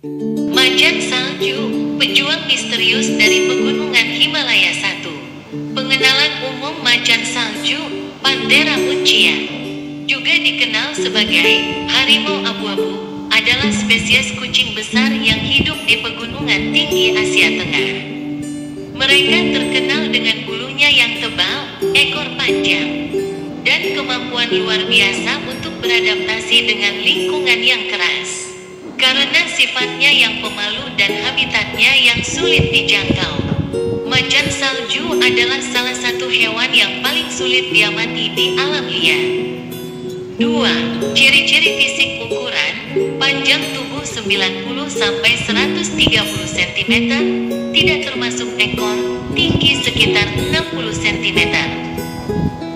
Macan salju, pejuang misterius dari pegunungan Himalaya 1. Pengenalan umum macan salju, Panthera uncia, juga dikenal sebagai harimau abu-abu, adalah spesies kucing besar yang hidup di pegunungan tinggi Asia Tengah. Mereka terkenal dengan bulunya yang tebal, ekor panjang, dan kemampuan luar biasa untuk beradaptasi dengan lingkungan yang keras. Karena sifatnya yang pemalu dan habitatnya yang sulit dijangkau, macan salju adalah salah satu hewan yang paling sulit diamati di alam liar. 2. Ciri-ciri fisik ukuran, panjang tubuh 90-130 cm, tidak termasuk ekor, tinggi sekitar 60 cm.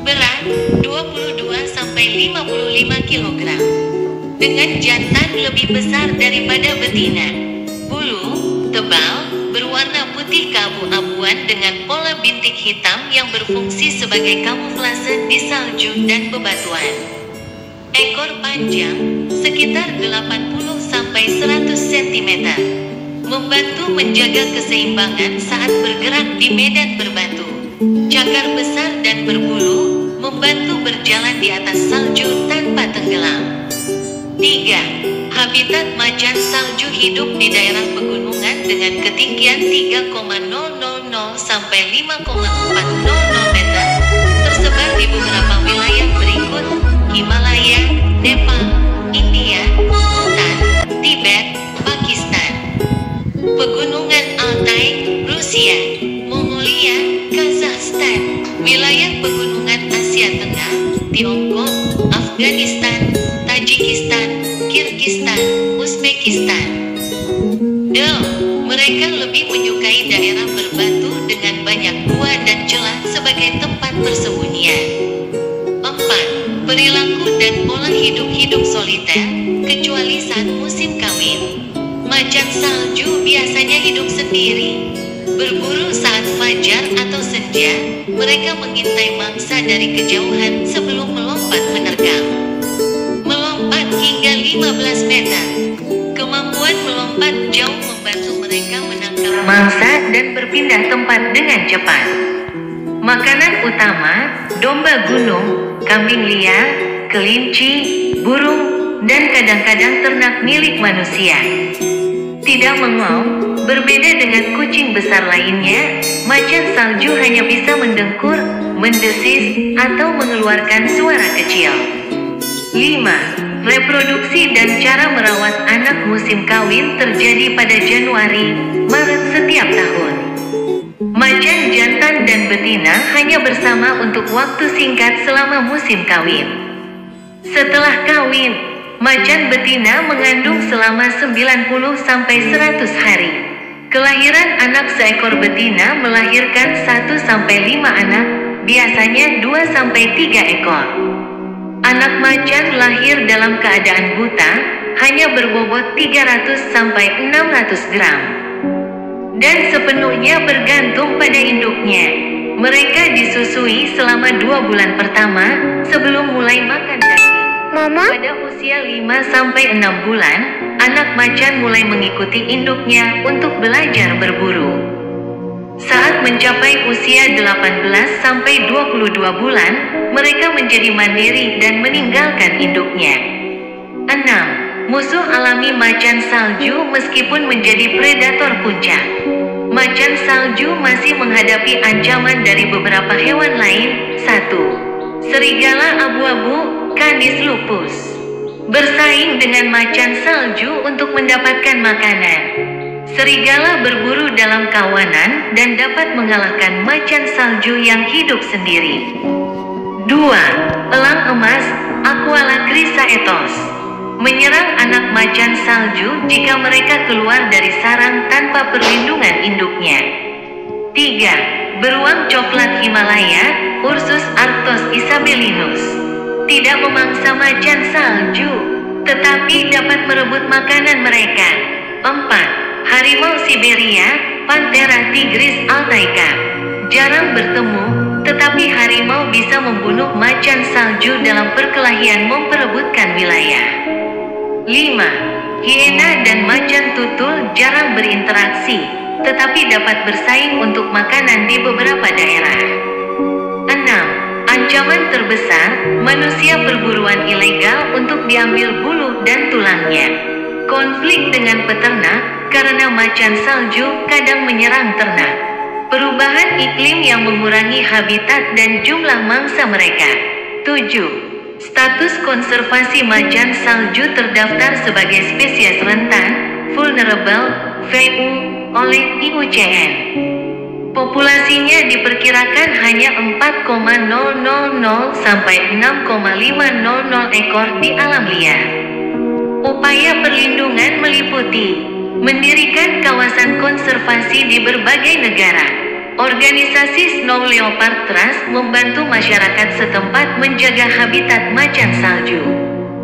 Berat, 22-55 kg. Dengan jantan lebih besar daripada betina. Bulu, tebal, berwarna putih keabu-abuan dengan pola bintik hitam yang berfungsi sebagai kamuflase di salju dan bebatuan. Ekor panjang, sekitar 80-100 cm. Membantu menjaga keseimbangan saat bergerak di medan berbatu. Cakar besar dan berbulu, membantu berjalan di atas salju tanpa tenggelam. 3. Habitat macan salju hidup di daerah pegunungan dengan ketinggian 3,000 sampai 5,400 meter, tersebar di beberapa wilayah berikut: Himalaya, Nepal, India, Bhutan, Tibet, Pakistan. Pegunungan Altai, Rusia, Mongolia, Kazakhstan. Wilayah pegunungan Asia Tengah, Tiongkok, Afghanistan, Tajikistan, Kirgistan, Uzbekistan. Mereka lebih menyukai daerah berbatu dengan banyak gua dan celah sebagai tempat persembunyian. 4. Perilaku dan pola hidup soliter, kecuali saat musim kawin. Macan salju biasanya hidup sendiri. Berburu saat fajar atau senja, mereka mengintai mangsa dari kejauhan sebelum melompat menerkam. Melompat hingga 15 meter. Kemampuan melompat jauh membantu mereka menangkap mangsa dan berpindah tempat dengan cepat. Makanan utama, domba gunung, kambing liar, kelinci, burung, dan kadang-kadang ternak milik manusia. Tidak mengong, berbeda dengan kucing besar lainnya, macan salju hanya bisa mendengkur, mendesis, atau mengeluarkan suara kecil. 5. Reproduksi dan cara merawat anak musim kawin terjadi pada Januari, Maret setiap tahun. Macan jantan dan betina hanya bersama untuk waktu singkat selama musim kawin. Setelah kawin, macan betina mengandung selama 90-100 hari. Kelahiran anak seekor betina melahirkan 1-5 anak, biasanya 2-3 ekor. Anak macan lahir dalam keadaan buta, hanya berbobot 300-600 gram. Dan sepenuhnya bergantung pada induknya. Mereka disusui selama 2 bulan pertama, sebelum mulai makan daging. Mama? Pada usia 5-6 bulan, anak macan mulai mengikuti induknya untuk belajar berburu. Saat mencapai usia 18-22 bulan, mereka menjadi mandiri dan meninggalkan induknya. 6. Musuh alami macan salju meskipun menjadi predator puncak. Macan salju masih menghadapi ancaman dari beberapa hewan lain. 1. Serigala abu-abu, Canis lupus. Bersaing dengan macan salju untuk mendapatkan makanan. Serigala berburu dalam kawanan dan dapat mengalahkan macan salju yang hidup sendiri. 2. Elang emas, Aquala chrysaetos. Menyerang anak macan salju jika mereka keluar dari sarang tanpa perlindungan induknya. 3. Beruang coklat Himalaya, Ursus arctos isabellinus. Tidak memangsa macan salju, tetapi dapat merebut makanan mereka. 4. Harimau Siberia, Panthera tigris altaica. Jarang bertemu, tetapi harimau bisa membunuh macan salju dalam perkelahian memperebutkan wilayah. 5. Hiena dan macan tutul tetapi dapat bersaing untuk makanan di beberapa daerah. 6. Ancaman terbesar, manusia perburuan ilegal untuk diambil bulu dan tulangnya. Konflik dengan peternak, karena macan salju kadang menyerang ternak. Perubahan iklim yang mengurangi habitat dan jumlah mangsa mereka. 7. Status konservasi macan salju terdaftar sebagai spesies rentan, vulnerable, VU, oleh IUCN. Populasinya diperkirakan hanya 4,000 sampai 6,500 ekor di alam liar. Upaya perlindungan meliputi mendirikan kawasan konservasi di berbagai negara. Organisasi Snow Leopard Trust membantu masyarakat setempat menjaga habitat macan salju.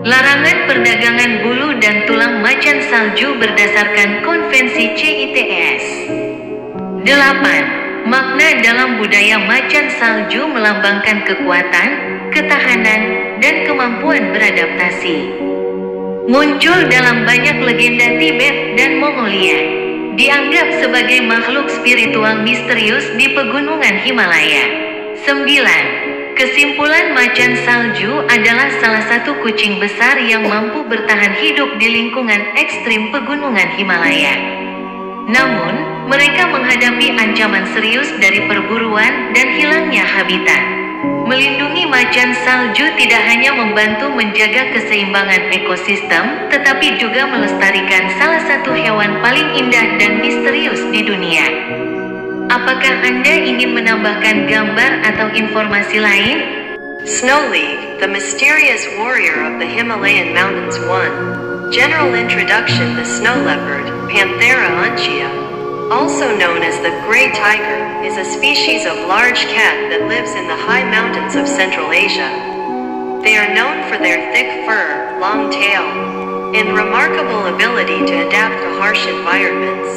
Larangan perdagangan bulu dan tulang macan salju berdasarkan Konvensi CITES. 8. Makna dalam budaya macan salju melambangkan kekuatan, ketahanan, dan kemampuan beradaptasi. Muncul dalam banyak legenda Tibet dan Mongolia. Dianggap sebagai makhluk spiritual misterius di pegunungan Himalaya. 9. Kesimpulan macan salju adalah salah satu kucing besar yang mampu bertahan hidup di lingkungan ekstrim pegunungan Himalaya. Namun, mereka menghadapi ancaman serius dari perburuan dan hilangnya habitat. Melindungi macan salju tidak hanya membantu menjaga keseimbangan ekosistem, tetapi juga melestarikan salah satu hewan paling indah dan misterius di dunia. Apakah Anda ingin menambahkan gambar atau informasi lain? Snow Leopard, the mysterious warrior of the Himalayan mountains. 1. General introduction. The snow leopard, Panthera uncia, also known as the gray tiger, is a species of large cat that lives in the high mountains of Central Asia. They are known for their thick fur, long tail, and remarkable ability to adapt to harsh environments.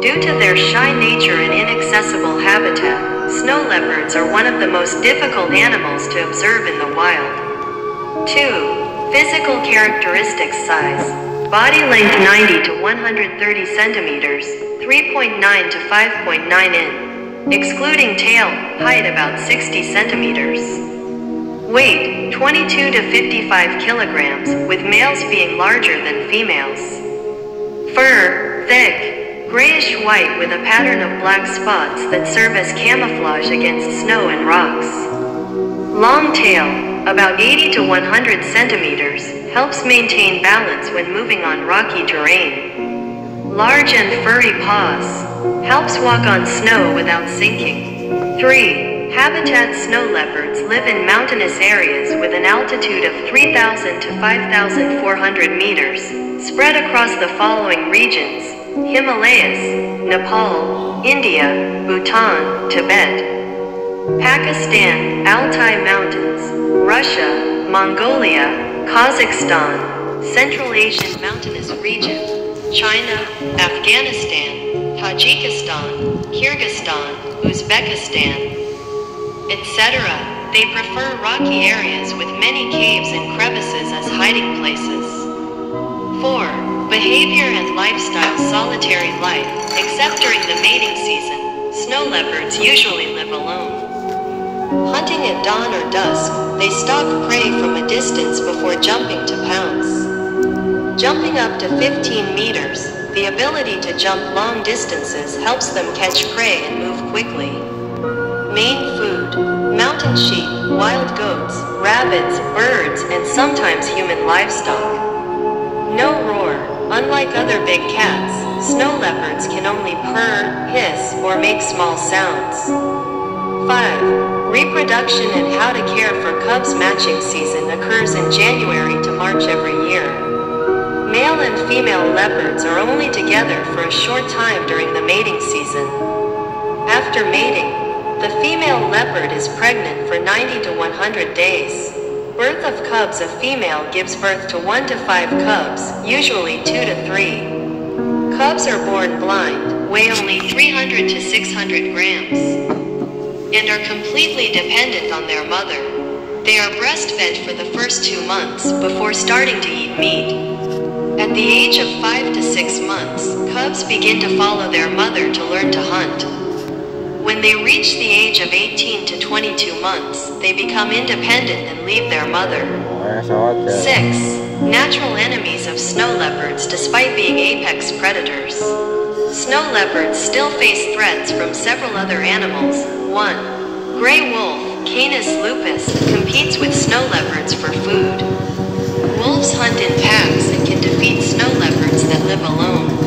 Due to their shy nature and inaccessible habitat, snow leopards are one of the most difficult animals to observe in the wild. 2. Physical characteristics. Size. Body length 90 to 130 centimeters, 3.9 to 5.9 in. Excluding tail, height about 60 centimeters. Weight, 22 to 55 kilograms, with males being larger than females. Fur, thick, grayish-white with a pattern of black spots that serve as camouflage against snow and rocks. Long tail, about 80 to 100 centimeters, helps maintain balance when moving on rocky terrain. Large and furry paws, helps walk on snow without sinking. 3. Habitat. Snow leopards live in mountainous areas with an altitude of 3,000 to 5,400 meters, spread across the following regions: Himalayas, Nepal, India, Bhutan, Tibet, Pakistan, Altai Mountains, Russia, Mongolia, Kazakhstan, Central Asian mountainous region, China, Afghanistan, Tajikistan, Kyrgyzstan, Uzbekistan, etc. They prefer rocky areas with many caves and crevices as hiding places. 4. Behavior and lifestyle. Solitary life. Except during the mating season, snow leopards usually live alone. Hunting at dawn or dusk, they stalk prey from a distance before jumping to pounce. Jumping up to 15 meters, the ability to jump long distances helps them catch prey and move quickly. Main food: mountain sheep, wild goats, rabbits, birds, and sometimes human livestock. No roar. Unlike other big cats, snow leopards can only purr, hiss, or make small sounds. 5. Reproduction and how to care for cubs. Matching season occurs in January to March every year. Male and female leopards are only together for a short time during the mating season. After mating, the female leopard is pregnant for 90 to 100 days. Birth of cubs. A female gives birth to 1 to 5 cubs, usually 2 to 3. Cubs are born blind, weigh only 300 to 600 grams, and are completely dependent on their mother. They are breastfed for the first 2 months before starting to eat meat. At the age of 5 to 6 months, cubs cubs begin to follow their mother to learn to hunt. When they reach the age of 18 to 22 months, they become independent and leave their mother. 6. Natural enemies of snow leopards despite being apex predators. Snow leopards still face threats from several other animals. 1. Gray wolf, Canis lupus, competes with snow leopards for food. Wolves hunt in packs and can defeat snow leopards that live alone.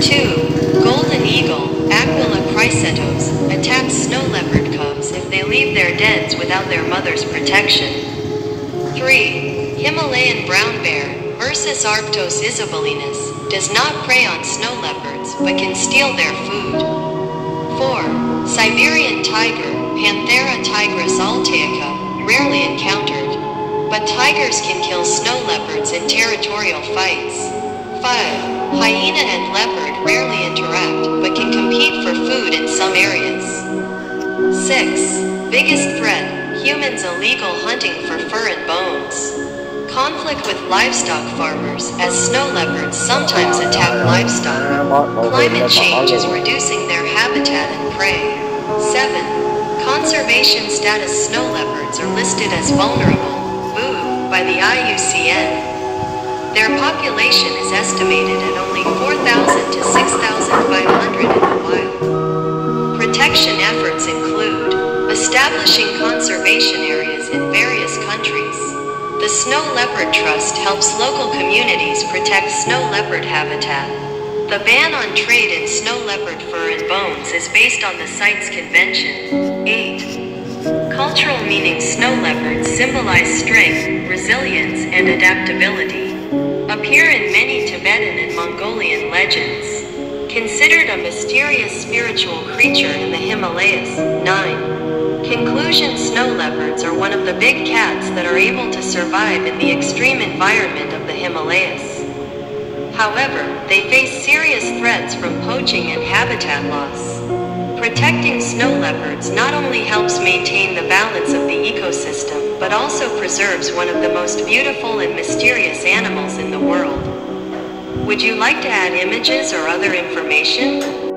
2. Golden eagle, Aquila chrysetos, attacks snow leopard cubs if they leave their dens without their mother's protection. 3. Himalayan brown bear, Ursus arctos isobalinus, does not prey on snow leopards but can steal their food. 4. Siberian tiger, Panthera tigris altaica, rarely encountered, but tigers can kill snow leopards in territorial fights. 5. Hyena and leopard rarely interact, but can compete for food in some areas. 6. Biggest threat, humans' illegal hunting for fur and bones. Conflict with livestock farmers, as snow leopards sometimes attack livestock. Climate change is reducing their habitat and prey. 7. Conservation status, snow leopards are listed as vulnerable, VUV, by the IUCN. Their population is estimated at only 4,000 to 6,500 in the wild. Protection efforts include establishing conservation areas in various countries. The Snow Leopard Trust helps local communities protect snow leopard habitat. The ban on trade in snow leopard fur and bones is based on the CITES Convention. 8. Cultural meaning, snow leopards symbolize strength, resilience, and adaptability. Appear in many Tibetan and Mongolian legends. Considered a mysterious spiritual creature in the Himalayas. 9. Conclusion, snow leopards are one of the big cats that are able to survive in the extreme environment of the Himalayas. However, they face serious threats from poaching and habitat loss. Protecting snow leopards not only helps maintain the balance of the ecosystem, but also preserves one of the most beautiful and mysterious animals in the world. Would you like to add images or other information?